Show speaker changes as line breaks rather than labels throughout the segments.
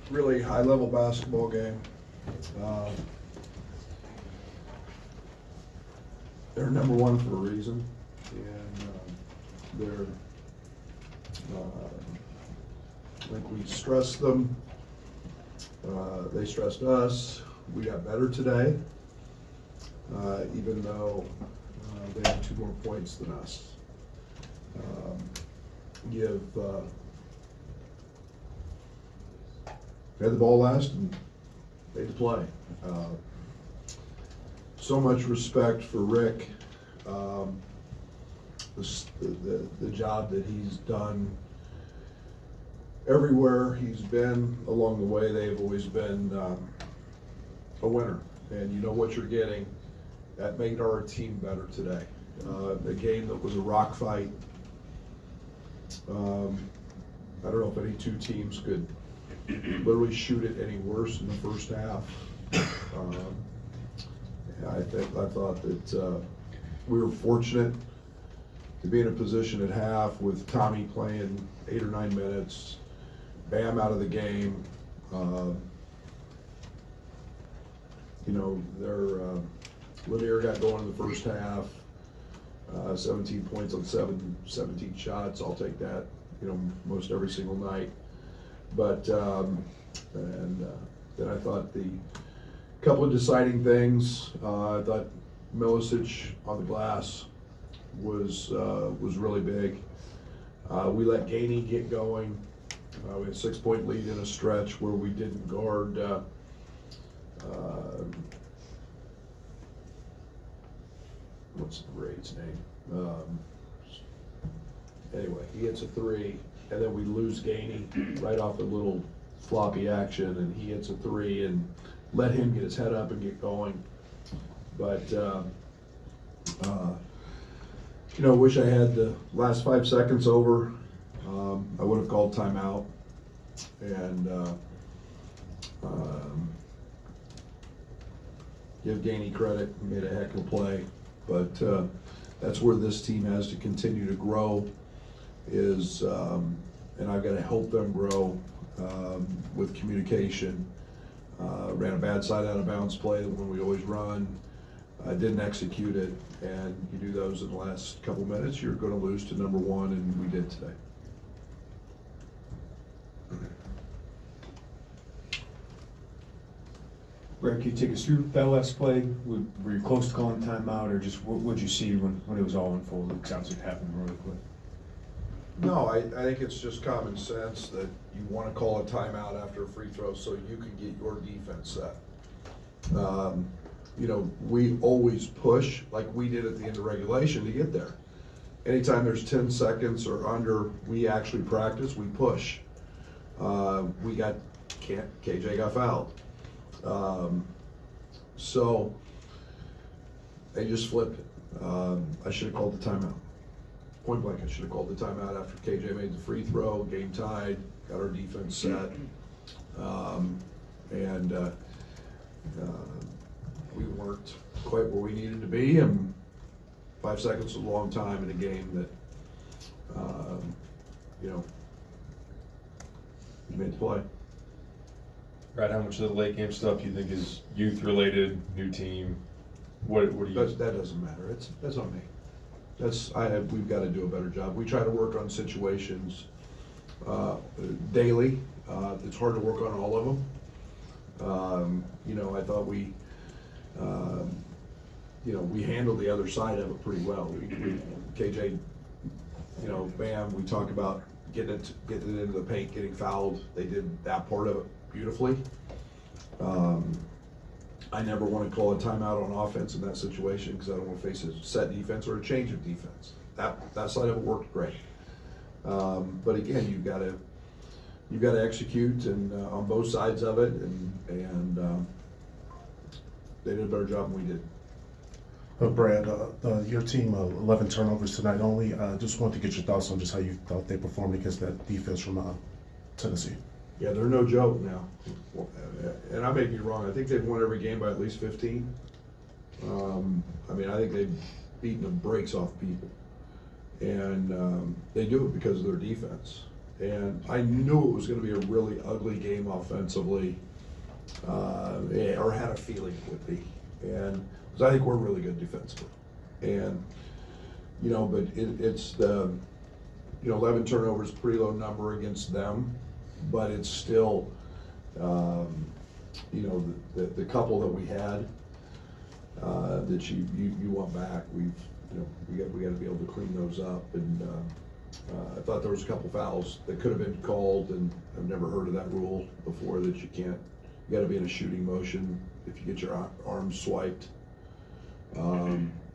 really high-level basketball game. They're number one for a reason, and they're. I think we stressed them. They stressed us. We got better today, even though they had 2 more points than us. Had the ball last and made the play. So much respect for Rick, the job that he's done. Everywhere he's been along the way, they've always been a winner, and you know what you're getting. That made our team better today. A game that was a rock fight. I don't know if any 2 teams could literally shoot it any worse in the first half. I thought that we were fortunate to be in a position at half with Tommy playing 8 or 9 minutes, Bam out of the game. Lanier got going in the first half. 17 points on 17 shots. I'll take that, most every single night. But then I thought the couple of deciding things. I thought Milicic on the glass was really big. We let Gainey get going. We had a 6-point lead in a stretch where we didn't guard. What's the Raid's name? Anyway, he hits a 3, and then we lose Gainey right off a little floppy action, and he hits a 3, and let him get his head up and get going. But wish I had the last 5 seconds over. I would have called timeout, and give Gainey credit. He made a heck of a play. But that's where this team has to continue to grow, and I've got to help them grow with communication. Ran a bad side out of bounds play, the one we always run. Didn't execute it, and you do those in the last couple minutes, you're going to lose to number 1, and we did today.
Brad, can you take us through that last play? Were you close to calling timeout, or just what did you see when it was all unfolded? It sounds like it happened really quick.
No, I think it's just common sense that you want to call a timeout after a free throw so you can get your defense set. We always push like we did at the end of regulation to get there. Anytime there's 10 seconds or under, we actually practice, we push. KJ got fouled. So they just flipped it. I should have called the timeout. Point blank, I should have called the timeout after KJ made the free throw, game tied, got our defense set. We weren't quite where we needed to be, and 5 seconds is a long time in a game that, you made the play.
Brad, how much of the late game stuff you think is youth related, new team? What do you?
That doesn't matter. That's on me. We've got to do a better job. We try to work on situations daily. It's hard to work on all of them. I thought we handled the other side of it pretty well. KJ, Bam, we talk about getting it into the paint, getting fouled. They did that part of it beautifully. I never want to call a timeout on offense in that situation because I don't want to face a set defense or a change of defense. That side of it worked great. But again, you've got to execute and on both sides of it, and they did a better job than we did.
Brad, your team 11 turnovers tonight only. Just wanted to get your thoughts on just how you thought they performed against that defense from Tennessee.
Yeah, they're no joke now. And I may be wrong. I think they've won every game by at least 15. I think they've beaten the brakes off people. And they do it because of their defense. And I knew it was gonna be a really ugly game offensively, or had a feeling it would be. And, because I think we're really good defensively. And, you know, but it's the, you know, 11 turnovers, pretty low number against them, but it's still, you know, the couple that we had, that you want back, you know, we got to be able to clean those up. And I thought there was a couple fouls that could have been called, and I've never heard of that rule before, that you got to be in a shooting motion if you get your arms swiped.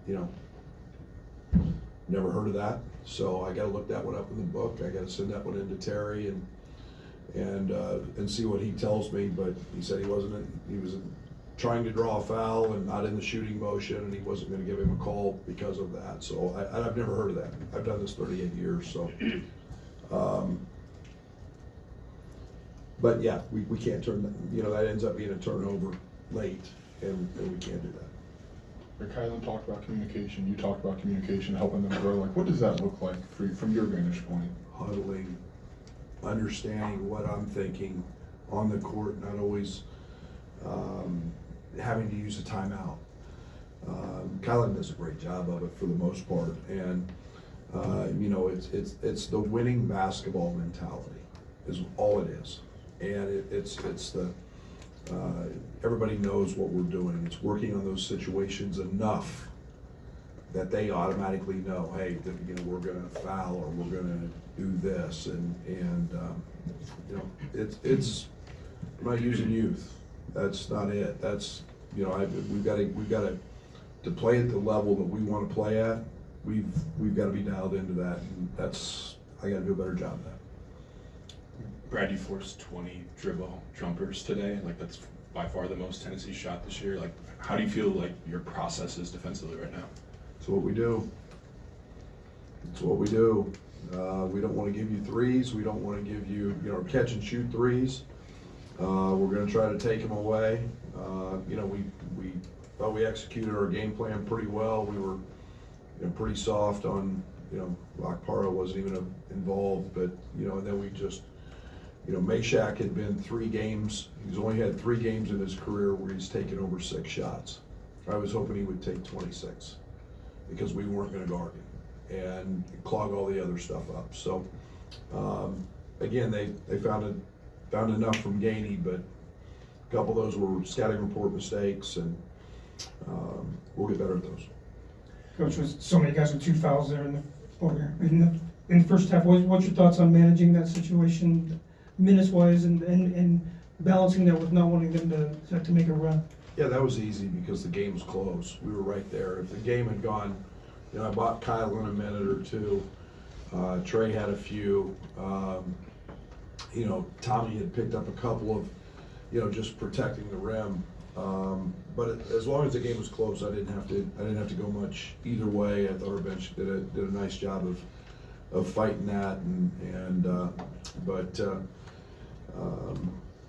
You know, never heard of that, so I got to look that one up in the book. I got to send that one into Terry and see what he tells me. But he said he was trying to draw a foul and not in the shooting motion, and he wasn't going to give him a call because of that. So I've never heard of that. I've done this 38 years, so. But yeah, we can't turn, you know, that ends up being a turnover late, and we can't do that.
Kylan talked about communication, you talked about communication, helping them grow. Like, what does that look like from your vantage point?
Huddling, understanding what I'm thinking on the court, not always having to use a timeout. Kylan does a great job of it for the most part, and you know, it's the winning basketball mentality is all it is, and it's the everybody knows what we're doing. It's working on those situations enough that they automatically know, hey, you know, we're going to foul, or we're going to do this, and you know, it's I'm not using youth. That's not it. That's, you know, we've got to play at the level that we want to play at. We've got to be dialed into that, and that's, I got to do a better job of that.
Brad, you forced 20 dribble jumpers today. Like, that's by far the most Tennessee shot this year. Like, how do you feel like your process is defensively right now?
It's what we do. It's what we do. We don't want to give you threes. We don't want to give you, you know, catch and shoot threes. We're going to try to take them away. You know, we thought we executed our game plan pretty well. We were, you know, pretty soft on, you know, Akpara wasn't even involved, but, you know, and then we just, you know, Meshack had been 3 games. He's only had 3 games in his career where he's taken over 6 shots. I was hoping he would take 26 because we weren't going to guard him and clog all the other stuff up. So, again, they found enough from Gainey, but a couple of those were scouting report mistakes, and we'll get better at those.
Coach, with so many guys with 2 fouls there in the first half, what's your thoughts on managing that situation, minutes-wise, and balancing that with not wanting them to make a run?
Yeah, that was easy because the game was close. We were right there. If the game had gone, you know, I bought Kyle in a minute or two. Trey had a few. You know, Tommy had picked up a couple of, you know, just protecting the rim. But as long as the game was close, I didn't have to go much either way. I thought our bench did a nice job of fighting that,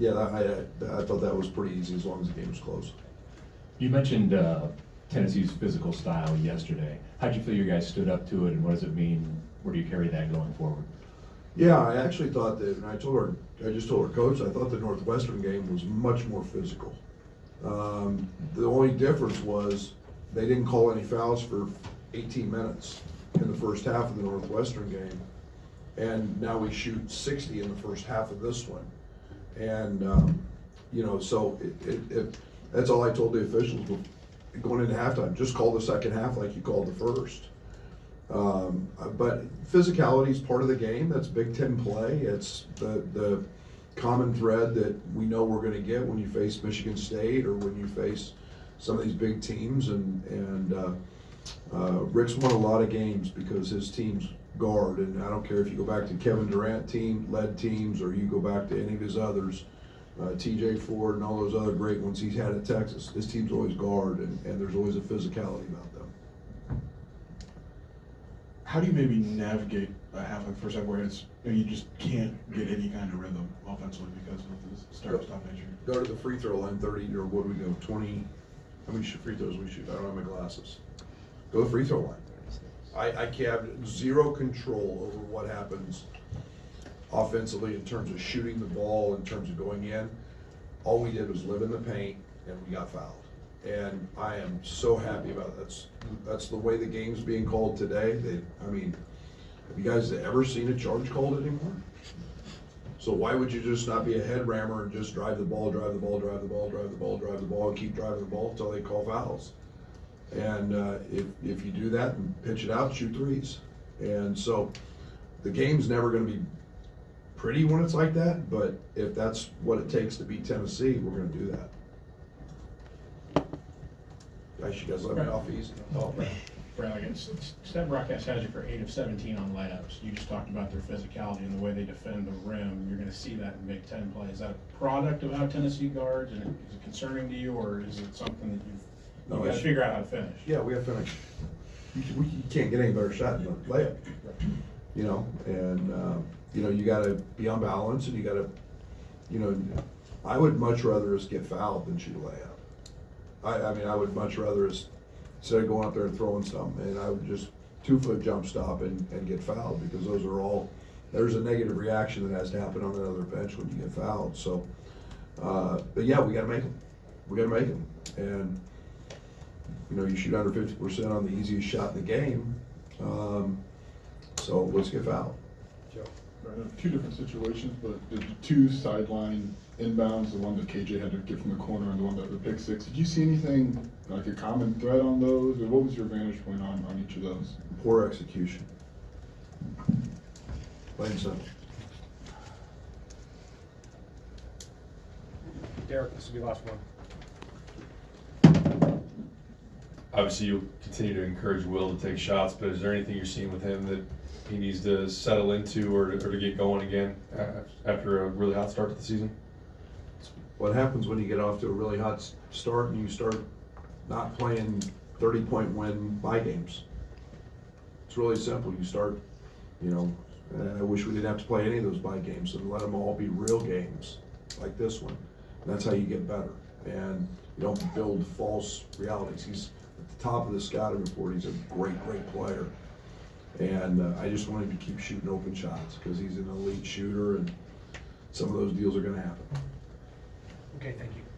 yeah, I thought that was pretty easy as long as the game was close.
You mentioned Tennessee's physical style yesterday. How'd you feel your guys stood up to it, and what does it mean? Where do you carry that going forward?
Yeah, I actually thought that, and I just told our coach, I thought the Northwestern game was much more physical. The only difference was they didn't call any fouls for 18 minutes in the first half of the Northwestern game, and now we shoot 60 in the first half of this one. And, you know, so that's all I told the officials going into halftime. Just call the second half like you called the first. But physicality is part of the game. That's Big Ten play. It's the common thread that we know we're going to get when you face Michigan State or when you face some of these big teams. And Rick's won a lot of games because his teams guard, and I don't care if you go back to Kevin Durant led teams or you go back to any of his others, TJ Ford and all those other great ones he's had at Texas. His teams always guard, and there's always a physicality about them.
How do you maybe navigate a half like the first half where you just can't get any kind of rhythm offensively because of the start-stop nature?
Go to the free throw line 30, or what do we go, 20? How many free throws we shoot? I don't have my glasses. Go to the free throw line. I have zero control over what happens offensively in terms of shooting the ball, in terms of going in. All we did was live in the paint and we got fouled. And I am so happy about it. That's the way the game's being called today. Have you guys ever seen a charge called anymore? So why would you just not be a head rammer and just drive the ball, drive the ball, drive the ball, drive the ball, drive the ball, and keep driving the ball until they call fouls? And if you do that and pitch it out, shoot threes. And so the game's never going to be pretty when it's like that, but if that's what it takes to beat Tennessee, we're going to do that. Guys, you guys let me off easy.
Oh, Brad, Stat Broadcast has you for 8 of 17 on layups. You just talked about their physicality and the way they defend the rim. You're going to see that in Big Ten play. Is that a product of how Tennessee guards, and is it concerning to you, or is it something that you've got to figure out how to finish?
Yeah, we have to finish. You can't get any better shot than a layup. You know, and you got to be on balance, and you got to, I would much rather us get fouled than shoot a layup. I would much rather us, instead of going out there and throwing something, and I would just 2-foot jump stop and get fouled, because those are all, there's a negative reaction that has to happen on another bench when you get fouled. So, but yeah, we got to make them. We got to make them. And, you shoot under 50% on the easiest shot in the game. So let's get fouled.
Two different situations, but the two sideline inbounds, the one that KJ had to get from the corner and the one that the pick six, did you see anything, like a common thread on those, or what was your vantage point on each of those?
Poor execution. Plain and simple.
Derek, this will be the last one.
Obviously, you'll continue to encourage Will to take shots, but is there anything you're seeing with him that he needs to settle into or to get going again after a really hot start to the season?
What happens when you get off to a really hot start and you start not playing 30-point win bye games? It's really simple. You start, I wish we didn't have to play any of those bye games and let them all be real games like this one. And that's how you get better. And you don't build false realities. He's at the top of the scouting report. He's a great, great player. And I just want him to keep shooting open shots, because he's an elite shooter, and some of those deals are going to happen.
Okay, thank you.